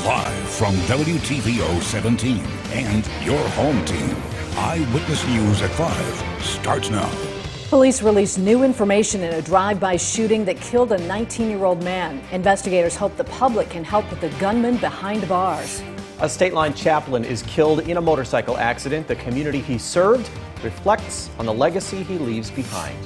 Live from WTVO 17 and your home team. Eyewitness News at 5 starts now. Police released new information in a drive-by shooting that killed a 19-year-old man. Investigators hope the public can help with the gunman behind bars. A state line chaplain is killed in a motorcycle accident. The community he served reflects on the legacy he leaves behind.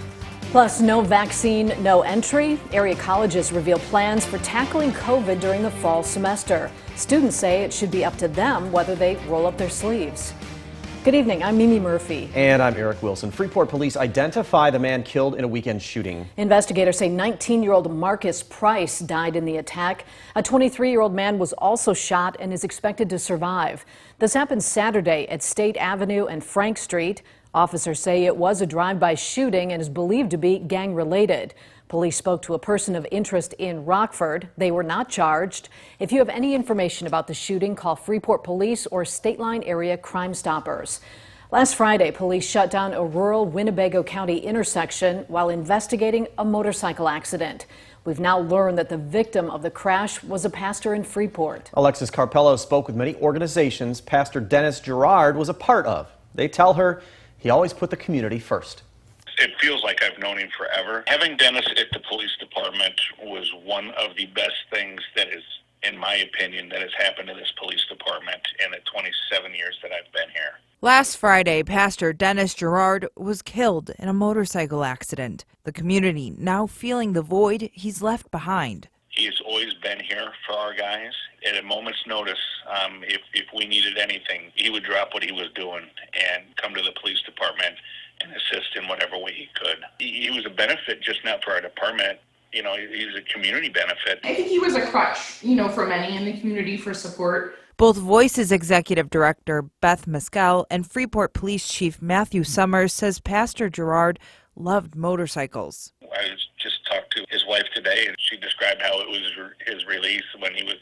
Plus, no vaccine, no entry. Area colleges reveal plans for tackling COVID during the fall semester. Students say it should be up to them whether they roll up their sleeves. Good evening, I'm Mimi Murphy. And I'm Eric Wilson. Freeport police identify the man killed in a weekend shooting. Investigators say 19-year-old Marcus Price died in the attack. A 23-year-old man was also shot and is expected to survive. This happened Saturday at State Avenue and Frank Street. Officers say it was a drive-by shooting and is believed to be gang-related. Police spoke to a person of interest in Rockford. They were not charged. If you have any information about the shooting, call Freeport Police or State Line Area Crime Stoppers. Last Friday, police shut down a rural Winnebago County intersection while investigating a motorcycle accident. We've now learned that the victim of the crash was a pastor in Freeport. Alexis Carpello spoke with many organizations Pastor Dennis Gerard was a part of. They tell her he always put the community first. It feels like I've known him forever. Having Dennis at the police department was one of the best things that is, in my opinion, that has happened to this police department in the 27 years that I've been here. Last Friday, Pastor Dennis Gerard was killed in a motorcycle accident. The community now feeling the void he's left behind. He has always been here for our guys. At a moment's notice, if we needed anything, he would drop what he was doing and come to the police department and assist in whatever way he could. He was a benefit just not for our department. You know, he's a community benefit. I think he was a crutch, for many in the community for support. Both Voices Executive Director Beth Mescal and Freeport Police Chief Matthew Summers says Pastor Gerard loved motorcycles. I just talked to his wife today, and she described how it was his release when he was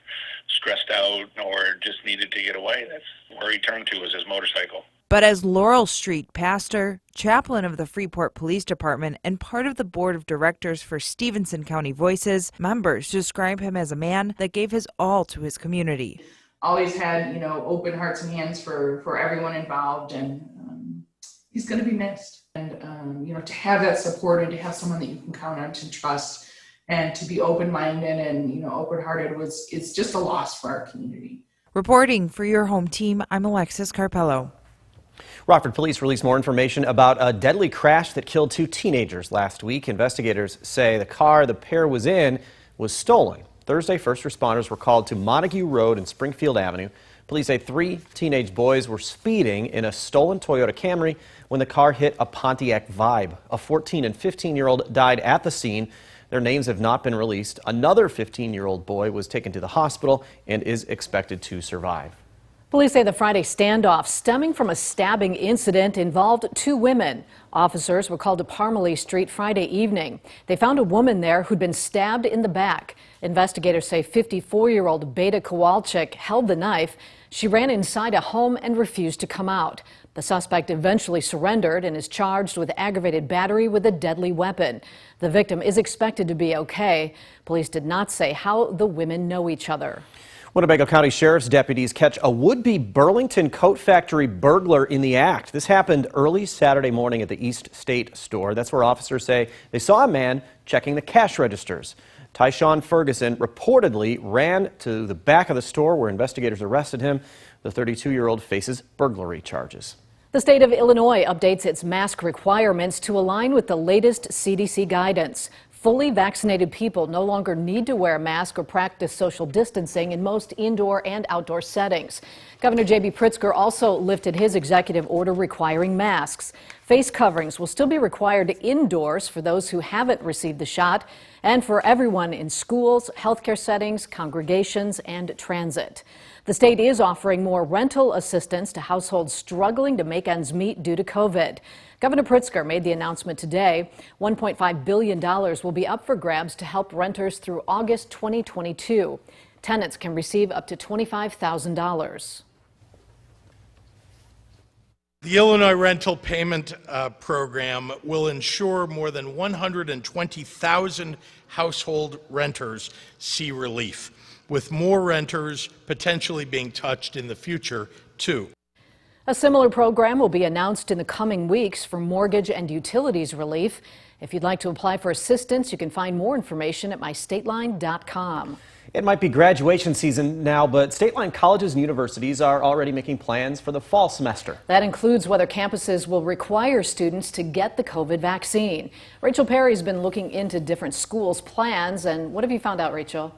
stressed out or just needed to get away. That's where he turned to, was his motorcycle. But as Laurel Street pastor, chaplain of the Freeport Police Department, and part of the board of directors for Stevenson County Voices, members describe him as a man that gave his all to his community. Always had, open hearts and hands for everyone involved, and he's going to be missed. And, to have that support and to have someone that you can count on to trust and to be open-minded and, open-hearted it's just a loss for our community. Reporting for your home team, I'm Alexis Carpello. Rockford police released more information about a deadly crash that killed 2 teenagers last week. Investigators say the car the pair was in was stolen. Thursday, first responders were called to Montague Road and Springfield Avenue. Police say 3 teenage boys were speeding in a stolen Toyota Camry when the car hit a Pontiac Vibe. A 14 and 15-year-old died at the scene. Their names have not been released. Another 15-year-old boy was taken to the hospital and is expected to survive. Police say the Friday standoff stemming from a stabbing incident involved 2 women. Officers were called to Parmalee Street Friday evening. They found a woman there who'd been stabbed in the back. Investigators say 54-year-old Beta Kowalczyk held the knife. She ran inside a home and refused to come out. The suspect eventually surrendered and is charged with aggravated battery with a deadly weapon. The victim is expected to be okay. Police did not say how the women know each other. Winnebago County Sheriff's deputies catch a would-be Burlington Coat Factory burglar in the act. This happened early Saturday morning at the East State store. That's where officers say they saw a man checking the cash registers. Tyshawn Ferguson reportedly ran to the back of the store where investigators arrested him. The 32-year-old faces burglary charges. The state of Illinois updates its mask requirements to align with the latest CDC guidance. Fully vaccinated people no longer need to wear a mask or practice social distancing in most indoor and outdoor settings. Governor J.B. Pritzker also lifted his executive order requiring masks. Face coverings will still be required indoors for those who haven't received the shot and for everyone in schools, healthcare settings, congregations, and transit. The state is offering more rental assistance to households struggling to make ends meet due to COVID. Governor Pritzker made the announcement today. $1.5 billion will be up for grabs to help renters through August 2022. Tenants can receive up to $25,000. The Illinois Rental Payment Program will ensure more than 120,000 household renters see relief. with more renters potentially being touched in the future, too. A similar program will be announced in the coming weeks for mortgage and utilities relief. If you'd like to apply for assistance, you can find more information at mystateline.com. It might be graduation season now, but state-line colleges and universities are already making plans for the fall semester. That includes whether campuses will require students to get the COVID vaccine. Rachel Perry's been looking into different schools' plans, and what have you found out, Rachel?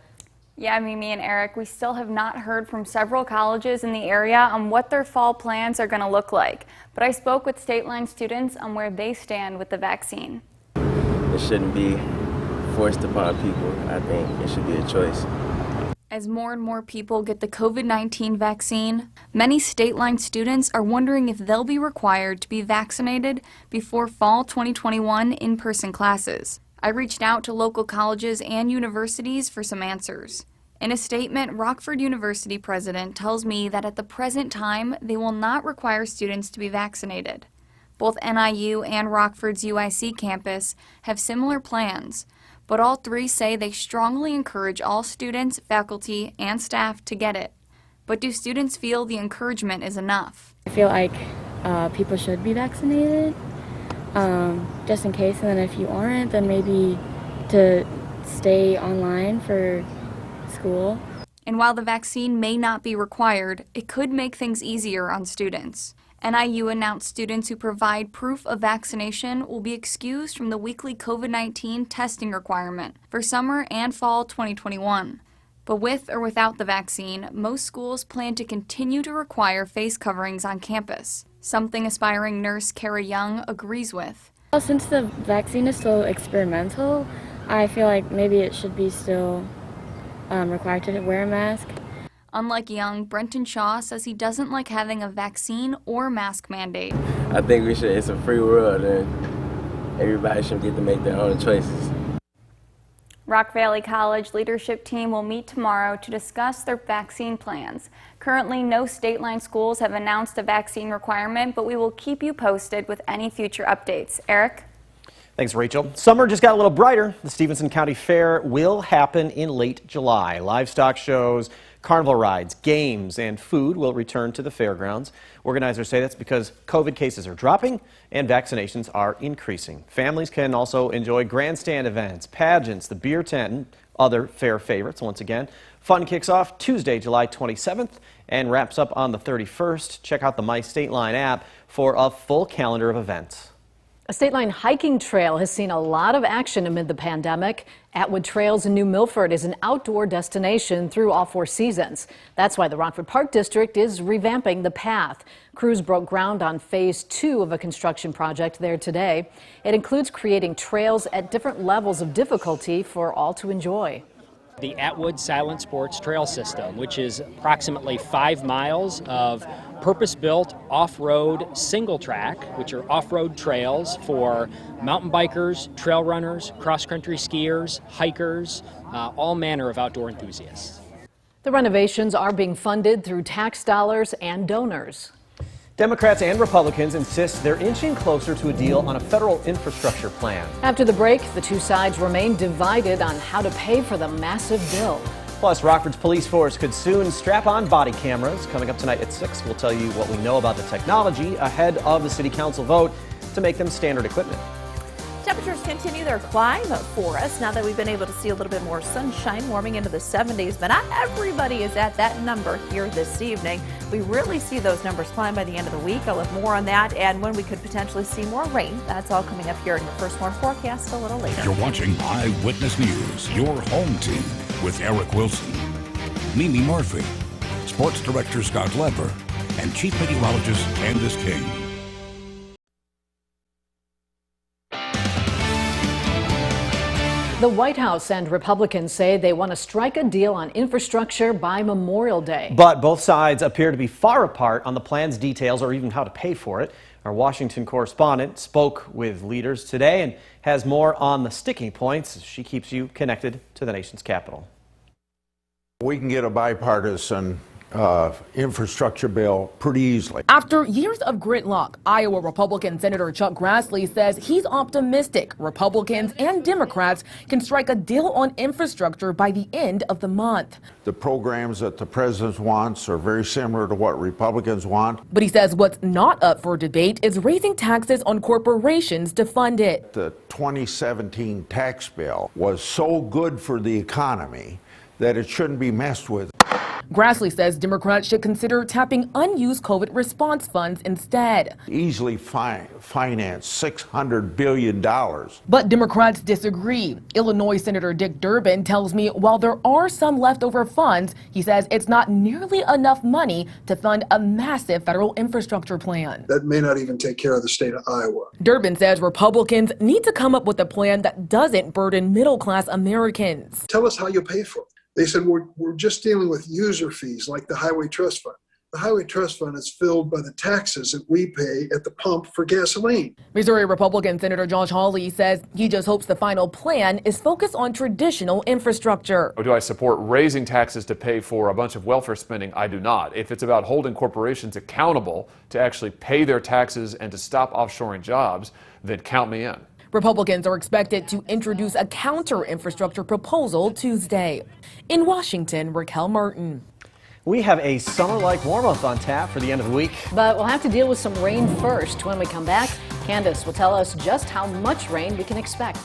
Yeah, Mimi and Eric, we still have not heard from several colleges in the area on what their fall plans are going to look like. But I spoke with state-line students on where they stand with the vaccine. It shouldn't be forced upon people. I think it should be a choice. As more and more people get the COVID-19 vaccine, many state-line students are wondering if they'll be required to be vaccinated before fall 2021 in-person classes. I reached out to local colleges and universities for some answers. In a statement, Rockford University president tells me that at the present time, they will not require students to be vaccinated. Both NIU and Rockford's UIC campus have similar plans, but all three say they strongly encourage all students, faculty, and staff to get it. But do students feel the encouragement is enough? I feel like people should be vaccinated, just in case, and then if you aren't, then maybe to stay online for school. And while the vaccine may not be required, it could make things easier on students. NIU announced students who provide proof of vaccination will be excused from the weekly COVID-19 testing requirement for summer and fall 2021. But with or without the vaccine, most schools plan to continue to require face coverings on campus, something aspiring nurse Kara Young agrees with. Well, since the vaccine is still experimental, I feel like maybe it should be still required to wear a mask. Unlike Young, Brenton Shaw says he doesn't like having a vaccine or mask mandate. I think it's a free world and everybody should get to make their own choices. Rock Valley College leadership team will meet tomorrow to discuss their vaccine plans. Currently, no state-line schools have announced a vaccine requirement, but we will keep you posted with any future updates. Eric? Thanks, Rachel. Summer just got a little brighter. The Stevenson County Fair will happen in late July. Livestock shows, carnival rides, games, and food will return to the fairgrounds. Organizers say that's because COVID cases are dropping and vaccinations are increasing. Families can also enjoy grandstand events, pageants, the beer tent, and other fair favorites. Once again, fun kicks off Tuesday, July 27th and wraps up on the 31st. Check out the My State Line app for a full calendar of events. A state-line hiking trail has seen a lot of action amid the pandemic. Atwood Trails in New Milford is an outdoor destination through all 4 seasons. That's why the Rockford Park District is revamping the path. Crews broke ground on phase 2 of a construction project there today. It includes creating trails at different levels of difficulty for all to enjoy. The Atwood Silent Sports Trail System, which is approximately 5 miles of purpose-built off-road single track, which are off-road trails for mountain bikers, trail runners, cross-country skiers, hikers, all manner of outdoor enthusiasts. The renovations are being funded through tax dollars and donors. Democrats and Republicans insist they're inching closer to a deal on a federal infrastructure plan. After the break, the two sides remain divided on how to pay for the massive bill. Plus, Rockford's police force could soon strap on body cameras. Coming up tonight at 6, we'll tell you what we know about the technology ahead of the city council vote to make them standard equipment. Temperatures continue their climb for us now that we've been able to see a little bit more sunshine, warming into the 70s, but not everybody is at that number here this evening. We really see those numbers climb by the end of the week. I'll have more on that and when we could potentially see more rain. That's all coming up here in your first warn forecast a little later. You're watching Eyewitness News, your home team with Eric Wilson, Mimi Murphy, Sports Director Scott Leber, and Chief Meteorologist Candice King. The White House and Republicans say they want to strike a deal on infrastructure by Memorial Day. But both sides appear to be far apart on the plan's details or even how to pay for it. Our Washington correspondent spoke with leaders today and has more on the sticking points as she keeps you connected to the nation's capital. We can get a bipartisan infrastructure bill pretty easily. After years of gridlock, Iowa Republican Senator Chuck Grassley says he's optimistic Republicans and Democrats can strike a deal on infrastructure by the end of the month. The programs that the president wants are very similar to what Republicans want. But he says what's not up for debate is raising taxes on corporations to fund it. The 2017 tax bill was so good for the economy that it shouldn't be messed with. Grassley says Democrats should consider tapping unused COVID response funds instead. Easily finance $600 billion. But Democrats disagree. Illinois Senator Dick Durbin tells me while there are some leftover funds, he says it's not nearly enough money to fund a massive federal infrastructure plan. That may not even take care of the state of Iowa. Durbin says Republicans need to come up with a plan that doesn't burden middle-class Americans. Tell us how you'll pay for it. They said, we're just dealing with user fees like the Highway Trust Fund. The Highway Trust Fund is filled by the taxes that we pay at the pump for gasoline. Missouri Republican Senator Josh Hawley says he just hopes the final plan is focused on traditional infrastructure. Do I support raising taxes to pay for a bunch of welfare spending? I do not. If it's about holding corporations accountable to actually pay their taxes and to stop offshoring jobs, then count me in. Republicans are expected to introduce a counter-infrastructure proposal Tuesday. In Washington, Raquel Martin. We have a summer-like warm-up on tap for the end of the week. But we'll have to deal with some rain first. When we come back, Candice will tell us just how much rain we can expect.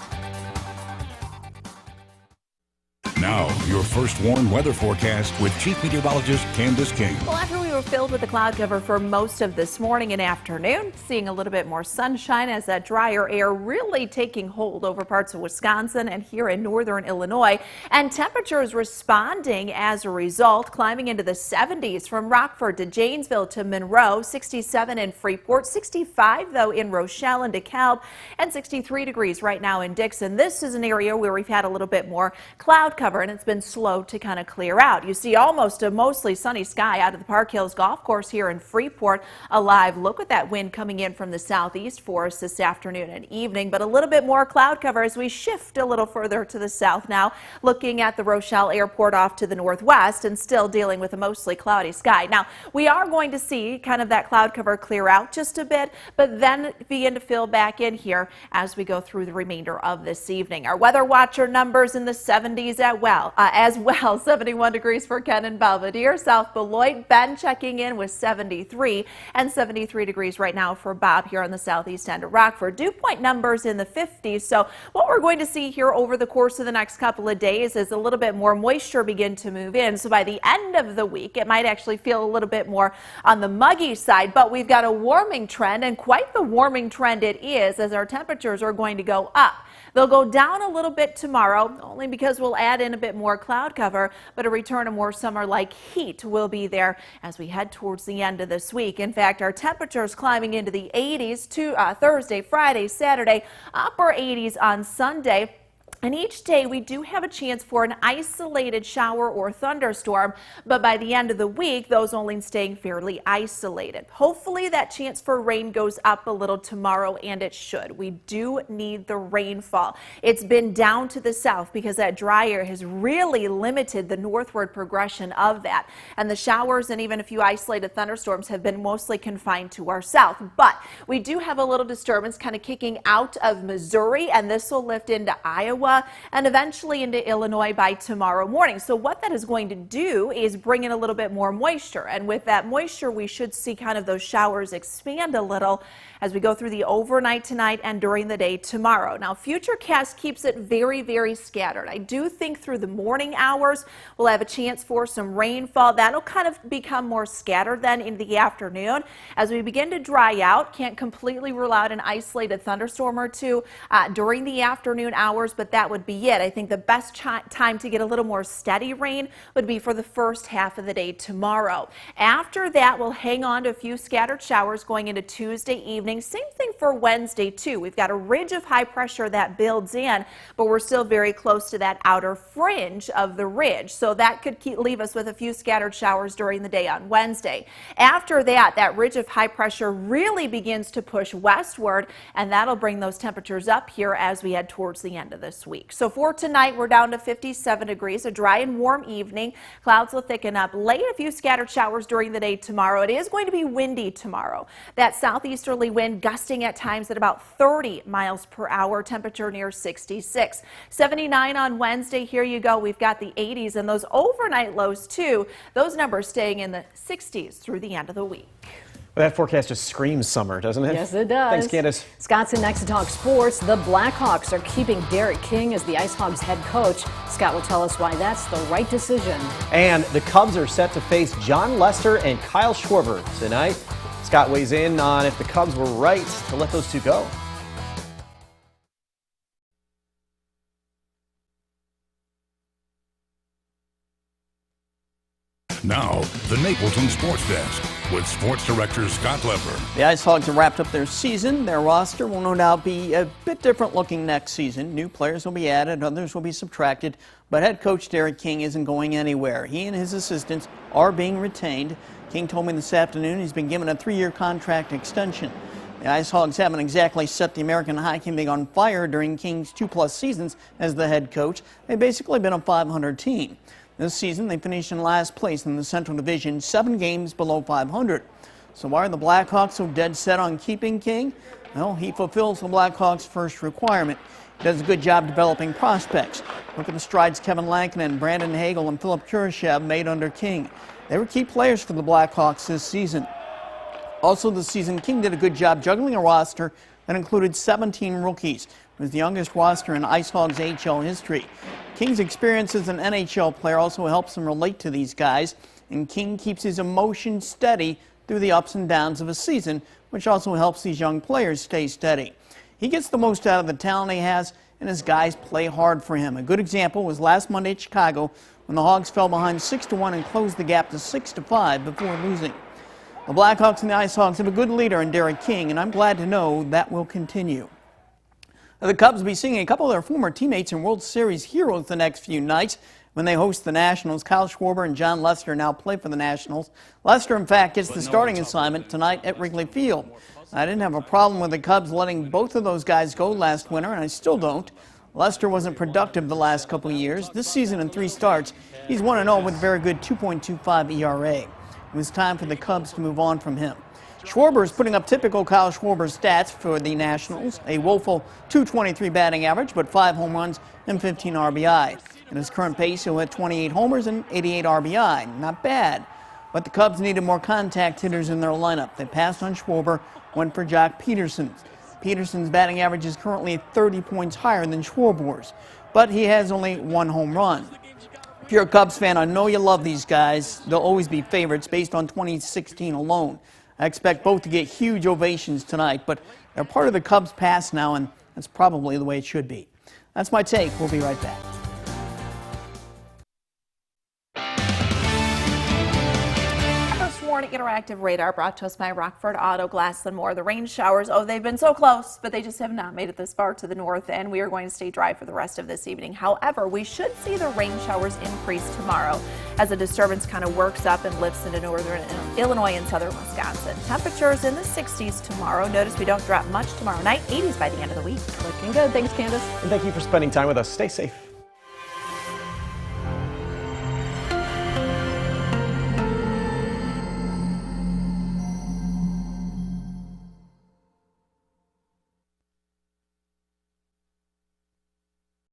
Now, your first warned weather forecast with Chief Meteorologist Candice King. Well, after we were filled with the cloud cover for most of this morning and afternoon, seeing a little bit more sunshine as that drier air really taking hold over parts of Wisconsin and here in northern Illinois, and temperatures responding as a result, climbing into the 70s from Rockford to Janesville to Monroe, 67 in Freeport, 65 though in Rochelle and DeKalb, and 63 degrees right now in Dixon. This is an area where we've had a little bit more cloud cover, and it's been slow to kind of clear out. You see almost a mostly sunny sky out of the Park Hills Golf Course here in Freeport. A live look at that wind coming in from the southeast for us this afternoon and evening, but a little bit more cloud cover as we shift a little further to the south now, looking at the Rochelle Airport off to the northwest and still dealing with a mostly cloudy sky. Now, we are going to see kind of that cloud cover clear out just a bit, but then begin to fill back in here as we go through the remainder of this evening. Our weather watcher numbers in the 70s as well. 71 degrees for Ken and Belvedere. South Beloit, Ben checking in with 73 and 73 degrees right now for Bob here on the southeast end of Rockford. Dew point numbers in the 50s. So what we're going to see here over the course of the next couple of days is a little bit more moisture begin to move in. So by the end of the week, it might actually feel a little bit more on the muggy side, but we've got a warming trend, and quite the warming trend it is, as our temperatures are going to go up. They'll go down a little bit tomorrow, only because we'll add in a bit more cloud cover, but a return of more summer-like heat will be there as we head towards the end of this week. In fact, our temperatures climbing into the 80s to Thursday, Friday, Saturday, upper 80s on Sunday. And each day we do have a chance for an isolated shower or thunderstorm, but by the end of the week, those only staying fairly isolated. Hopefully that chance for rain goes up a little tomorrow, and it should. We do need the rainfall. It's been down to the south because that dry air has really limited the northward progression of that. And the showers and even a few isolated thunderstorms have been mostly confined to our south. But we do have a little disturbance kind of kicking out of Missouri, and this will lift into Iowa and eventually into Illinois by tomorrow morning. So what that is going to do is bring in a little bit more moisture, and with that moisture we should see kind of those showers expand a little as we go through the overnight tonight and during the day tomorrow. Now, Futurecast keeps it very, very scattered. I do think through the morning hours we'll have a chance for some rainfall. That'll kind of become more scattered then in the afternoon as we begin to dry out. Can't completely rule out an isolated thunderstorm or two during the afternoon hours, but that would be it. I think the best time to get a little more steady rain would be for the first half of the day tomorrow. After that, we'll hang on to a few scattered showers going into Tuesday evening. Same thing for Wednesday too. We've got a ridge of high pressure that builds in, but we're still very close to that outer fringe of the ridge. So that could leave us with a few scattered showers during the day on Wednesday. After that, that ridge of high pressure really begins to push westward, and that'll bring those temperatures up here as we head towards the end of this this week. So for tonight, we're down to 57 degrees, a dry and warm evening. Clouds will thicken up late, a few scattered showers during the day tomorrow. It is going to be windy tomorrow. That southeasterly wind gusting at times at about 30 miles per hour, temperature near 66. 79 on Wednesday. Here you go. We've got the 80s and those overnight lows too. Those numbers staying in the 60s through the end of the week. Well, that forecast just screams summer, doesn't it? Yes, it does. Thanks, Candice. Scott's in next to talk sports. The Blackhawks are keeping Derek King as the Ice Hogs head coach. Scott will tell us why that's the right decision. And the Cubs are set to face John Lester and Kyle Schwarber tonight. Scott weighs in on if the Cubs were right to let those two go. Now, the Napleton Sports Desk with Sports Director Scott Leber. The Ice Hogs have wrapped up their season. Their roster will no doubt be a bit different looking next season. New players will be added, others will be subtracted, but head coach Derek King isn't going anywhere. He and his assistants are being retained. King told me this afternoon he's been given a 3-year contract extension. The Ice Hogs haven't exactly set the American Hockey League on fire during King's 2+ seasons as the head coach. They've basically been a .500 team. This season, they finished in last place in the Central Division, 7 games below .500. So why are the Blackhawks so dead set on keeping King? Well, he fulfills the Blackhawks' first requirement. He does a good job developing prospects. Look at the strides Kevin Lankinen, Brandon Hagel, and Philip Kurashev made under King. They were key players for the Blackhawks this season. Also this season, King did a good job juggling a roster that included 17 rookies. It was the youngest roster in Ice Hogs HL history. King's experience as an NHL player also helps him relate to these guys, and King keeps his emotions steady through the ups and downs of a season, which also helps these young players stay steady. He gets the most out of the talent he has, and his guys play hard for him. A good example was last Monday at Chicago when the Hogs fell behind 6-1 and closed the gap to 6-5 before losing. The Blackhawks and the Ice Hogs have a good leader in Derek King, and I'm glad to know that will continue. The Cubs will be seeing a couple of their former teammates and World Series heroes the next few nights when they host the Nationals. Kyle Schwarber and John Lester now play for the Nationals. Lester, in fact, gets the starting assignment tonight at Wrigley Field. I didn't have a problem with the Cubs letting both of those guys go last winter, and I still don't. Lester wasn't productive the last couple of years. This season in 3 starts, he's 1-0 with a very good 2.25 ERA. It was time for the Cubs to move on from him. Schwarber is putting up typical Kyle Schwarber stats for the Nationals, a woeful .223 batting average, but 5 home runs and 15 RBI. At his current pace, he'll hit 28 homers and 88 RBI. Not bad. But the Cubs needed more contact hitters in their lineup. They passed on Schwarber, went for Jock Peterson's. Peterson's batting average is currently 30 points higher than Schwarber's, but he has only 1 home run. If you're a Cubs fan, I know you love these guys. They'll always be favorites based on 2016 alone. I expect both to get huge ovations tonight, but they're part of the Cubs' past now, and that's probably the way it should be. That's my take. We'll be right back. Warning interactive radar brought to us by Rockford Auto Glass and More. The rain showers, they've been so close, but they just have not made it this far to the north, and we are going to stay dry for the rest of this evening. However, we should see the rain showers increase tomorrow as the disturbance kind of works up and lifts into northern Illinois and southern Wisconsin. Temperatures in the 60s tomorrow. Notice we don't drop much tomorrow night. 80s by the end of the week. Looking good. Thanks, Candice. And thank you for spending time with us. Stay safe.